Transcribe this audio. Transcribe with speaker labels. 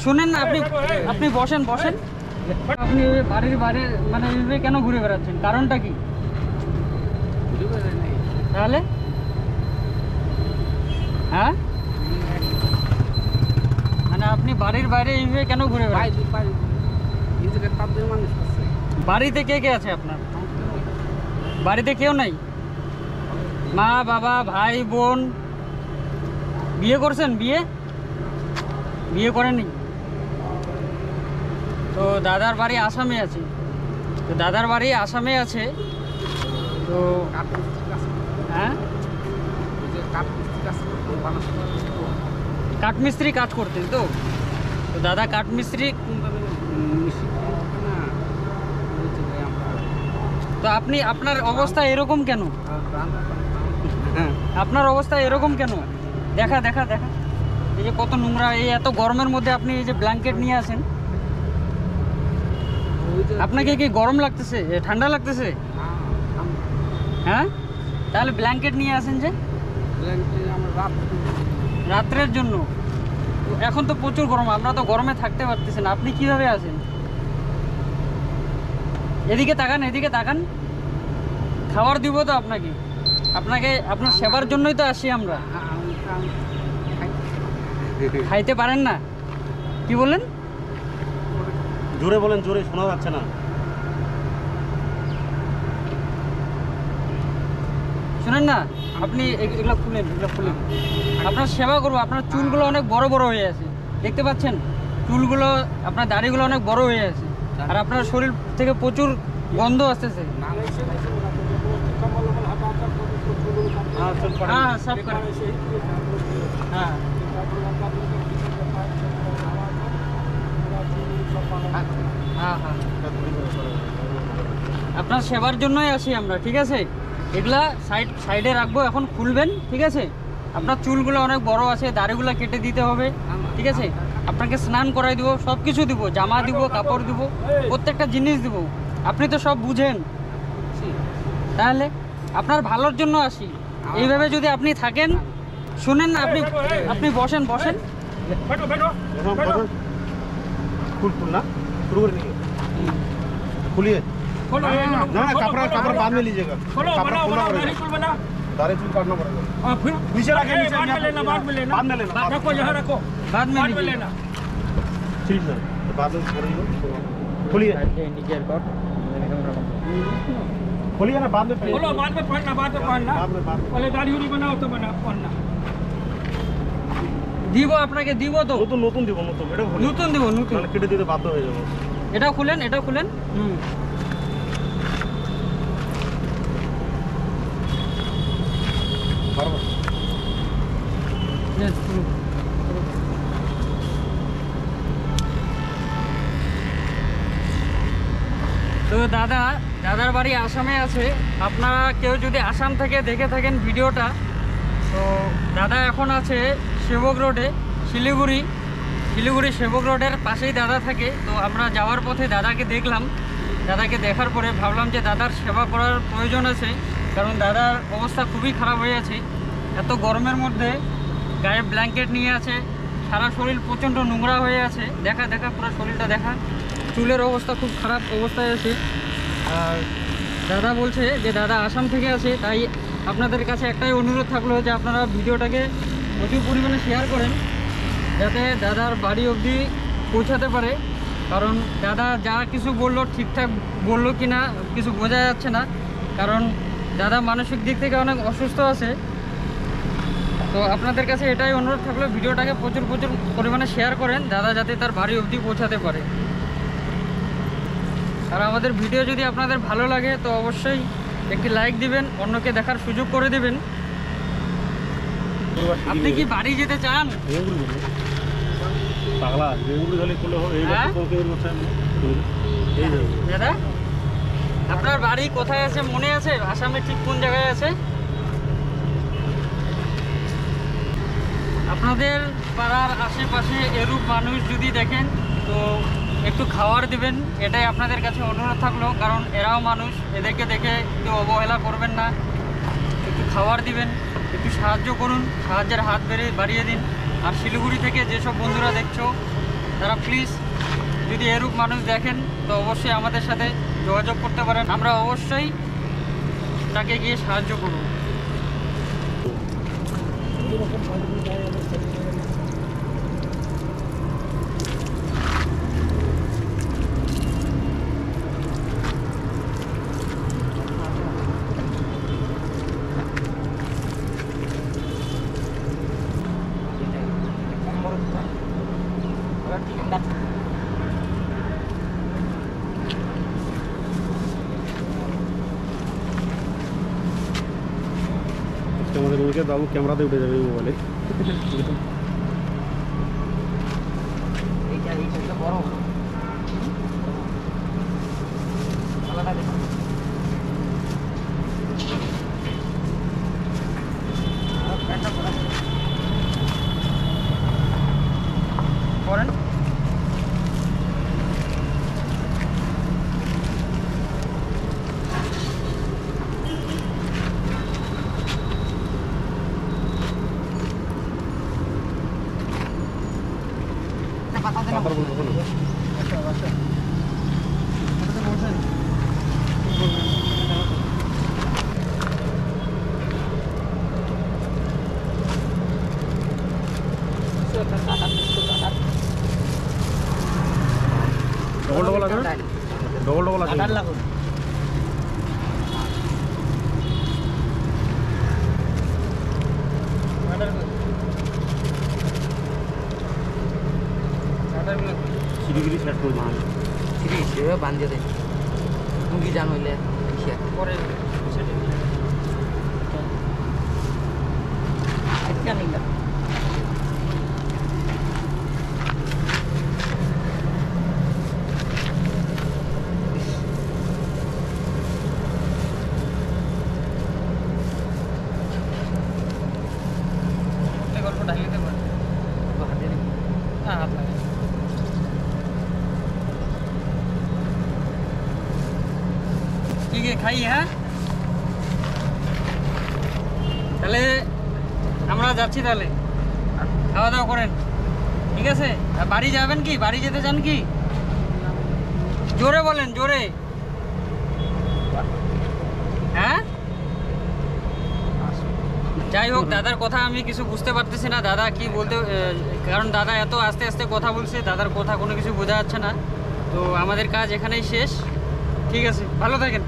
Speaker 1: শুনেন না, আপনি আপনি বসেন বসেন। আপনি বাড়ির বাইরে মানে এইভাবে কেন ঘুরে বেড়াচ্ছেন, কারণটা কি? তাহলে হ্যাঁ, মানে আপনি বাড়ির বাইরে এইভাবে কেন ঘুরে বেড়াচ্ছেন? বাড়িতে কে কে আছে আপনার? বাড়িতে কেউ নাই? মা বাবা ভাই বোন? বিয়ে করছেন? বিয়ে করেননি? তো দাদার বাড়ি আসামে আছে, তো দাদার বাড়ি আসামে আছে তো হ্যাঁ, কাঠমিস্ত্রি কাজ করতেন তো দাদা কাঠমিস্ত্রি। তো আপনি আপনার অবস্থা এরকম কেন? আপনার অবস্থা এরকম কেন? দেখা দেখা দেখা, এই যে কত নোংরা, এই এত গরমের মধ্যে আপনি এই যে ব্ল্যাঙ্কেট নিয়ে আসেন। আপনাকে কি গরম লাগতেছে, ঠান্ডা লাগতেছে? হ্যাঁ, তাহলে ব্ল্যাঙ্কেট নিয়ে আসেন যে রাত্রের জন্য। এখন তো প্রচুর গরম, আমরা তো গরমে থাকতে পারতেছি না, আপনি কিভাবে আছেন? এদিকে তাকান, এদিকে তাকান। খাবার দিব তো আপনাকে, আপনার সেবার জন্যই তো আসি আমরা। খাইতে পারেন না? কি বলেন?
Speaker 2: জোরে বলেন, জোরে শোনা যাচ্ছে না।
Speaker 1: শুনেন না, আপনি এগুলো খুলেন, এগুলো খুলেন। আপনার সেবা করবো। আপনার চুলগুলো অনেক বড় বড় হয়ে আছে, দেখতে পাচ্ছেন? চুলগুলো, আপনার দাড়িগুলো অনেক বড় হয়ে আছে, আর আপনার শরীর থেকে প্রচুর গন্ধ আসতেছে। হ্যাঁ, সব করে। হ্যাঁ, হ্যাঁ হ্যাঁ, আপনার সেবার জন্যই আসি আমরা, ঠিক আছে? এগুলা সাইডে রাখবো, এখন খুলবেন, ঠিক আছে? আপনার চুলগুলো অনেক বড় আছে, দাড়িগুলো কেটে দিতে হবে, ঠিক আছে? আপনাকে স্নান করাই দিব, সব কিছু দিব, জামা দিব, কাপড় দিব, প্রত্যেকটা জিনিস দিব। আপনি তো সব বুঝেন, তাহলে আপনার ভালোর জন্য আসি। এইভাবে যদি আপনি থাকেন, শুনেন না, আপনি বসেন বসেন।
Speaker 2: खुल ना शुरू कर दीजिए, खुलिए ना, कपड़ा कपड़ा बाद में लीजिएगा, कपड़ा खोलना पड़ेगा, दाढ़ी चूल काटना पड़ेगा। फिर नीचे रखिए, नीचे बाद में लेना रखो, यहाँ रखो,
Speaker 1: बाद में लेना।
Speaker 2: ठीक है, बाद में खोलिए, खोलिए ना, बाद में
Speaker 3: खोलो, बाद में पहनना, पहले दाढ़ी उड़ी बनाओ तो पहनना।
Speaker 1: দিব আপনাকে, দিব তো,
Speaker 2: নতুন দিব, নতুন এটা
Speaker 1: নতুন দিব, নতুন
Speaker 2: কেটে দিতে বাধ্য হয়ে যাবো।
Speaker 1: এটাও খুলেন, এটাও খুলেন। তো দাদার বাড়ি আসামে আছে। আপনারা কেউ যদি আসাম থেকে দেখে থাকেন ভিডিওটা, তো দাদা এখন আছে সেবক রোডে, শিলিগুড়ি সেবক রোডের পাশেই দাদা থাকে। তো আমরা যাওয়ার পথে দাদাকে দেখলাম, দাদাকে দেখার পরে ভাবলাম যে দাদার সেবা করার প্রয়োজন আছে, কারণ দাদার অবস্থা খুবই খারাপ হয়ে আছে। এত গরমের মধ্যে গায়ে ব্ল্যাঙ্কেট নিয়ে আছে, সারা শরীর প্রচণ্ড নোংরা হয়ে আছে। দেখা পুরো শরীরটা দেখা, চুলের অবস্থা খুব খারাপ অবস্থায় আছে। আর দাদা বলছে যে দাদা আসাম থেকে আছে, তাই আপনাদের কাছে একটাই অনুরোধ থাকলো যে আপনারা ভিডিওটাকে প্রচুর পরিমাণে শেয়ার করেন, যাতে দাদার বাড়ি অবধি পৌঁছাতে পারে। কারণ দাদা যা কিছু বললো ঠিকঠাক বললো কি না কিছু বোঝা যাচ্ছে না, কারণ দাদা মানসিক দিক থেকে অনেক অসুস্থ আছে। তো আপনাদের কাছে এটাই অনুরোধ থাকলো, ভিডিওটাকে প্রচুর পরিমাণে শেয়ার করেন, দাদা যাতে তার বাড়ি অবধি পৌঁছাতে পারে। আর আমাদের ভিডিও যদি আপনাদের ভালো লাগে তো অবশ্যই একটি লাইক দিবেন, অন্যকে দেখার সুযোগ করে দিবেন। আপনি কি বাড়ি যেতে চান? দাদা আপনার বাড়ি কোথায় আছে মনে আছে? আসামে ঠিক কোন জায়গায় আছে? আপনাদের পাড়ার আশেপাশে এরূপ মানুষ যদি দেখেন তো একটু খাবার দিবেন, এটাই আপনাদের কাছে অনুরোধ থাকলো। কারণ এরাও মানুষ, এদেরকে দেখে একটু অবহেলা করবেন না, একটু খাবার দিবেন, একটু সাহায্য করুন, সাহায্যের হাত বাড়িয়ে দিন। আর শিলিগুড়ি থেকে যেসব বন্ধুরা দেখছো তারা প্লিজ যদি এরূপ মানুষ দেখেন তো অবশ্যই আমাদের সাথে যোগাযোগ করতে পারেন, আমরা অবশ্যই তাকে গিয়ে সাহায্য করব।
Speaker 2: আমাদের রুমকে বাবু ক্যামেরাতে উঠে যাবে মোবাইলে।
Speaker 1: বড় করেন
Speaker 2: কাপড় বলবো না। ডবল ডবল আছে না? ডবল ডবল আছে। সিঁড়িগিরি সেট করে দিন।
Speaker 4: সিঁড়ি সেভাবে বাঁধিয়ে দেয় মুরগি জান হইলে
Speaker 1: পরে গল্প ঢালিয়ে দিতে পারে হ্যাঁ হাত লাগে ঠিক আছে খাই। হ্যাঁ তাহলে আমরা যাচ্ছি, তাহলে খাওয়া দাওয়া করেন, ঠিক আছে? আর বাড়ি যাবেন কি? বাড়ি যেতে চান কি? জোরে বলেন, জোরে। হ্যাঁ যাই হোক, দাদার কথা আমি কিছু বুঝতে পারতেছি না, দাদা কি বলতে, কারণ দাদা এত আস্তে আস্তে কথা বলছে, দাদার কথা কোনো কিছু বোঝা যাচ্ছে না। তো আমাদের কাজ এখানেই শেষ, ঠিক আছে? ভালো থাকেন।